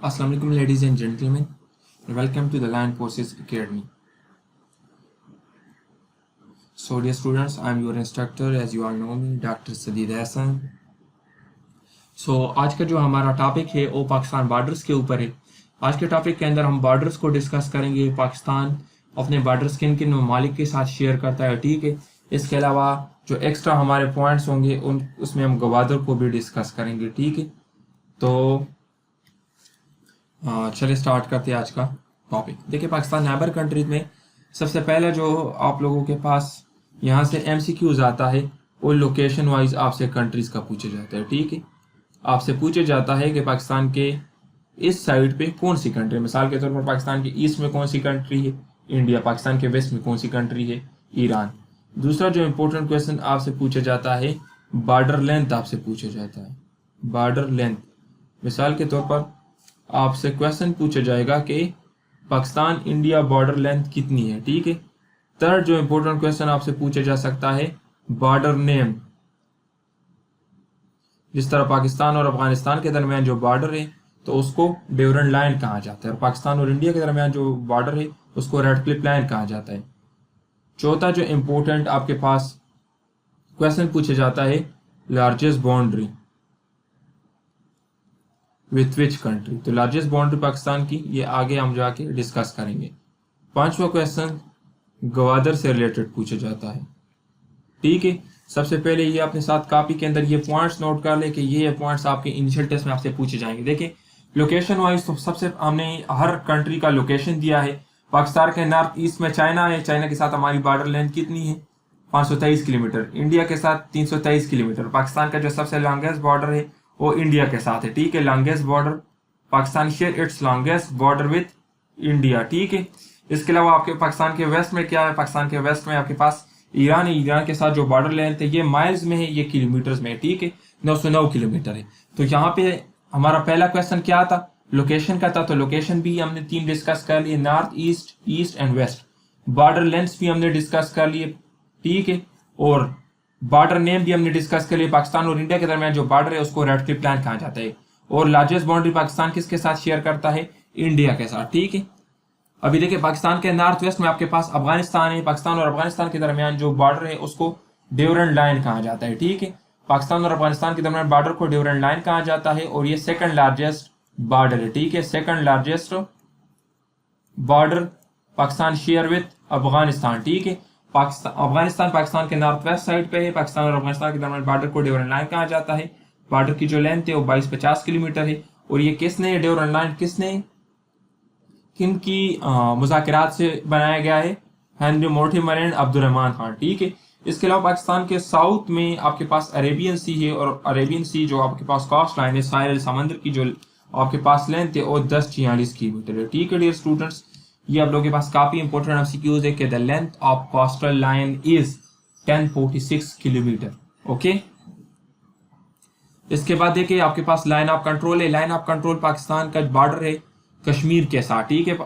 Assalamu alaikum ladies and gentlemen. Welcome to the Land Forces Academy. So dear students, I am your instructor as you all know me, Dr. Sadid Hassan. So आज का जो हमारा topic है वो Pakistan borders के ऊपर है। आज के टॉपिक के अंदर हम बॉर्डर्स को डिस्कस करेंगे। पाकिस्तान अपने बॉर्डर्स किन किन ममालिक के साथ शेयर करता है, ठीक है। इसके अलावा जो एक्स्ट्रा हमारे पॉइंट्स होंगे उसमें हम गवादर को भी डिस्कस करेंगे, ठीक है। तो चलिए स्टार्ट करते हैं आज का टॉपिक। देखिए, पाकिस्तान नेबर कंट्रीज में सबसे पहले जो आप लोगों के पास यहाँ से एमसीक्यूज आता है वो लोकेशन वाइज आपसे कंट्रीज का पूछे जाता है, ठीक है। आपसे पूछे जाता है कि पाकिस्तान के इस साइड पे कौन सी कंट्री, मिसाल के तौर पर पाकिस्तान के ईस्ट में कौन सी कंट्री है, इंडिया। पाकिस्तान के वेस्ट में कौन सी कंट्री है, ईरान। दूसरा जो इम्पोर्टेंट क्वेश्चन आपसे पूछा जाता है बॉर्डर लेंथ आपसे पूछा जाता है, बॉर्डर लेंथ। मिसाल के तौर पर आपसे क्वेश्चन पूछा जाएगा कि पाकिस्तान इंडिया बॉर्डर लेंथ कितनी है, ठीक है। थर्ड जो इंपॉर्टेंट क्वेश्चन आपसे पूछा जा सकता है बॉर्डर नेम। जिस तरह पाकिस्तान और अफगानिस्तान के दरमियान जो बॉर्डर है तो उसको ड्यूरेंट लाइन कहा जाता है, और पाकिस्तान और इंडिया के दरमियान जो बॉर्डर है उसको रेडक्लिफ लाइन कहा जाता है। चौथा जो इम्पोर्टेंट आपके पास क्वेश्चन पूछा जाता है largest boundary with which country. तो लार्जेस्ट बाउंड्री पाकिस्तान की ये आगे हम जाके डिस्कस करेंगे। पांचवा क्वेश्चन गवादर से रिलेटेड पूछा जाता है, ठीक है। सबसे पहले ये अपने साथ कॉपी के अंदर ये पॉइंट्स नोट कर ले कि ये पॉइंट्स आपके इनिशियल टेस्ट में आपसे पूछे जाएंगे। देखिए, लोकेशन वाइज तो सबसे हमने हर कंट्री का लोकेशन दिया है। पाकिस्तान के नॉर्थ ईस्ट में चाइना है, चाइना के साथ हमारी बॉर्डर लेंथ कितनी है, 523 किलोमीटर। इंडिया के साथ 323 किलोमीटर। पाकिस्तान का जो सबसे लॉन्गेस्ट बॉर्डर है वो इंडिया के साथ है, ठीक है। Longest border Pakistan share its longest border with India, ठीक है। इसके अलावा आपके पाकिस्तान के वेस्ट में क्या है, पाकिस्तान के वेस्ट में आपके पास ईरान है। ईरान के साथ जो बॉर्डर लेंथ है ये माइल्स में है, ये किलोमीटर्स में है, ठीक है। 909 किलोमीटर है। तो यहाँ पे हमारा पहला क्वेश्चन क्या था, लोकेशन का था। तो लोकेशन भी हमने 3 डिस्कस कर लिए, north east, east and west. Border length भी हमने डिस्कस कर लिए, ठीक है। और बॉर्डर नेम भी हमने डिस्कस कर लिए। पाकिस्तान और इंडिया के दरमियान जो बॉर्डर है उसको रेडक्लिफ लाइन कहा जाता है। और लार्जेस्ट बाउंड्री पाकिस्तान किसके साथ शेयर करता है, इंडिया के साथ, ठीक है। अभी देखिए, पाकिस्तान के नॉर्थ वेस्ट में आपके पास अफगानिस्तान है। पाकिस्तान और अफगानिस्तान के दरमियान जो बॉर्डर है उसको ड्यूरेंट लाइन कहा जाता है, ठीक है। पाकिस्तान और अफगानिस्तान के दरमियान बॉर्डर को ड्यूरेंट लाइन कहा जाता है और ये सेकंड लार्जेस्ट बॉर्डर है, ठीक है। Second largest border Pakistan share with Afghanistan, ठीक है। अफगानिस्तान पाकिस्तान के नॉर्थ वेस्ट साइड पे है। पाकिस्तान और अफगानिस्तान के दरमियान बॉर्डर को ड्यूरेंट लाइन कहा जाता है। बॉर्डर की जो लेंथ है वो 2250 किलोमीटर है। और ये किसने ड्यूरेंट लाइन किनकी मुज़ाकरात से बनाया गया है, Henry Mortimer and Abdurrahman Khan, ठीक है। इसके अलावा पाकिस्तान के साउथ में आपके पास अरेबियन सी है, और अरेबियन सी जो आपके पास कोस्ट लाइन है, साहिल समंदर की जो आपके पास लेंथ है वो 1046 किलोमीटर है, ठीक है डियर स्टूडेंट्स। ये आप लोगों के पास काफी इंपॉर्टेंट एमसीक्यूज है कि the length of coastal line is 1046 kilometre, okay. इसके बाद देखिए आपके पास लाइन ऑफ कंट्रोल है। लाइन ऑफ कंट्रोल पाकिस्तान का बॉर्डर है कश्मीर के साथ, ठीक है।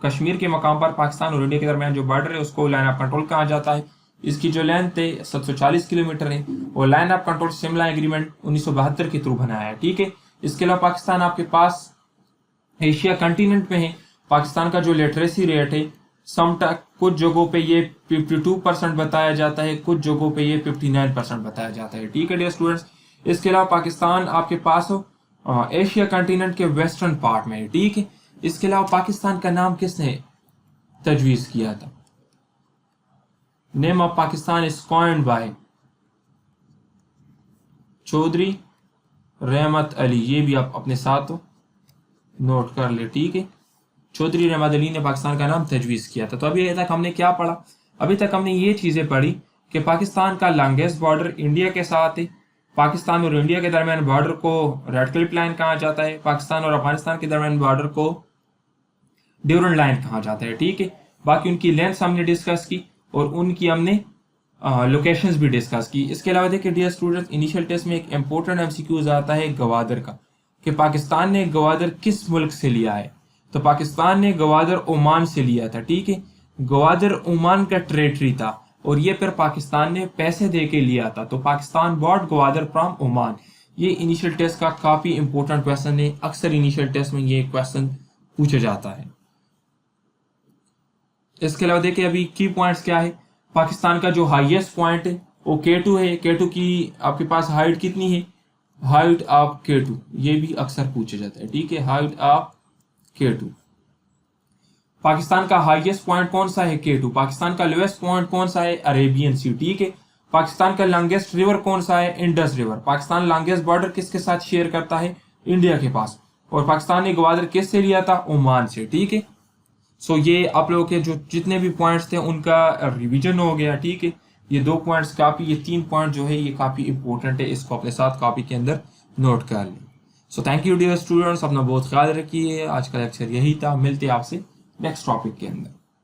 कश्मीर के मकाम पर पाकिस्तान और इंडिया के दरमियान जो बॉर्डर है उसको लाइन ऑफ कंट्रोल कहा जाता है। इसकी जो लेंथ है 740 किलोमीटर है। और line of control Shimla agreement 1972 के थ्रू बनाया है, ठीक है। इसके अलावा पाकिस्तान आपके पास एशिया कंटिनेंट में है। पाकिस्तान का जो लिटरेसी रेट है कुछ जगहों पे ये 52% बताया जाता है, कुछ जगहों पे ये 59% बताया जाता है, ठीक है डियर स्टूडेंट्स। इसके अलावा पाकिस्तान आपके पास एशिया कंटिनेंट के वेस्टर्न पार्ट में है, ठीक है। इसके अलावा पाकिस्तान का नाम किसने तजवीज किया था, name of Pakistan is coined by Chaudhry Rahmat Ali. ये भी आप अपने साथ नोट कर ले, ठीक है। चौधरी रहमत अली ने पाकिस्तान का नाम तजवीज किया था। तो अभी तक हमने क्या पढ़ा, अभी तक हमने ये चीजें पढ़ी कि पाकिस्तान का लॉन्गेस्ट बॉर्डर इंडिया के साथ है। पाकिस्तान और इंडिया के दरमियान बॉर्डर को रेडक्लिफ लाइन कहा जाता है। पाकिस्तान और अफगानिस्तान के दरमियान बॉर्डर को ड्यूरेंट लाइन कहा जाता है, ठीक है। बाकी उनकी लेंथ हमने डिस्कस की और उनकी हमने लोकेशंस भी डिस्कस की। इसके अलावा देखिए डियर स्टूडेंट्स, इनिशियल टेस्ट में एक इंपॉर्टेंट एमसीक्यूज आता है गवादर का, कि पाकिस्तान ने गवादर किस मुल्क से लिया है। तो पाकिस्तान ने गवादर ओमान से लिया था, ठीक है। गवादर ओमान का टेरिटरी था और ये फिर पाकिस्तान ने पैसे दे के लिया था। तो Pakistan bought Gwadar from Oman. ये इनिशियल टेस्ट का काफी इंपॉर्टेंट क्वेश्चन है, अक्सर इनिशियल टेस्ट में ये क्वेश्चन पूछा जाता है। इसके अलावा देखिए अभी की पॉइंट्स क्या है। पाकिस्तान का जो हाईएस्ट पॉइंट है वो K2 है। K2 की आपके पास हाइट कितनी है, हाइट ऑफ K2, ये भी अक्सर पूछा जाता है, ठीक है, हाइट ऑफ K2। पाकिस्तान का हाईएस्ट पॉइंट कौन सा है, K2। पाकिस्तान का लोएस्ट पॉइंट कौन सा है, अरेबियन सी, ठीक है। पाकिस्तान का लॉन्गेस्ट रिवर कौन सा है, Indus river. Pakistan longest border किसके साथ शेयर करता है, इंडिया के पास। और पाकिस्तान ने ग्वादर किससे लिया था, ओमान से, ठीक है। सो ये आप लोगों के जो जितने भी पॉइंट्स थे उनका रिवीजन हो गया, ठीक है। ये 2 पॉइंट्स काफी, ये 3 पॉइंट जो है ये काफी इंपॉर्टेंट है, इसको अपने साथ कॉपी के अंदर नोट कर लें। So thank you dear students, अपना बहुत ख्याल रखिए। आज का लेक्चर यही था, मिलते हैं आपसे नेक्स्ट टॉपिक के अंदर।